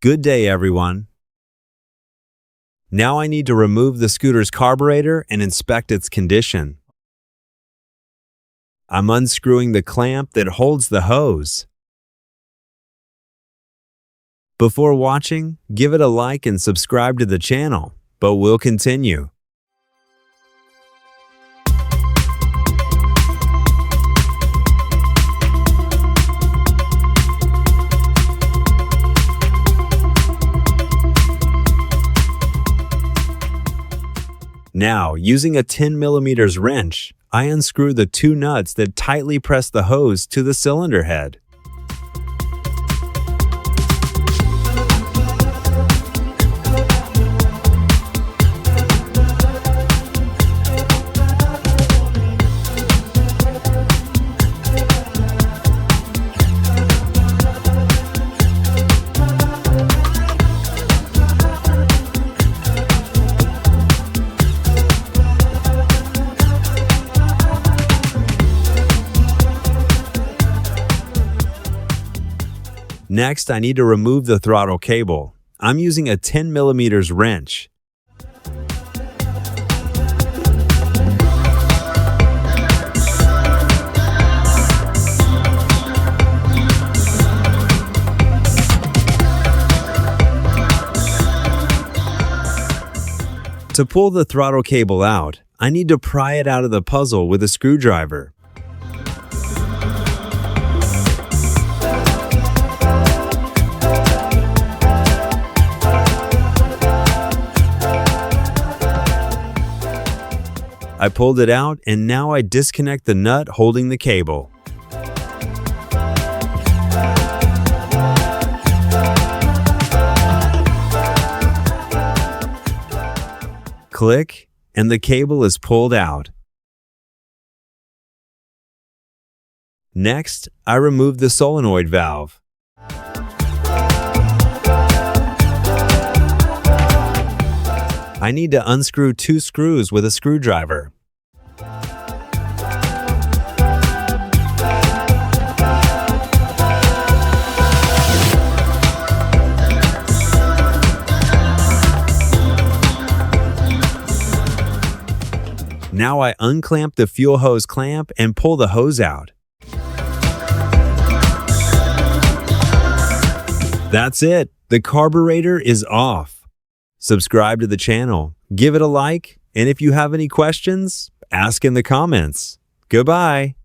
Good day, everyone. Now I need to remove the scooter's carburetor and inspect its condition. I'm unscrewing the clamp that holds the hose. Before watching, give it a like and subscribe to the channel, but we'll continue. Now, using a 10mm wrench, I unscrew the two nuts that tightly press the hose to the cylinder head. Next, I need to remove the throttle cable. I'm using a 10mm wrench. To pull the throttle cable out, I need to pry it out of the puzzle with a screwdriver. I pulled it out, and now I disconnect the nut holding the cable. Click, and the cable is pulled out. Next, I remove the solenoid valve. I need to unscrew two screws with a screwdriver. Now I unclamp the fuel hose clamp and pull the hose out. That's it. The carburetor is off. Subscribe to the channel, give it a like, and if you have any questions, ask in the comments. Goodbye.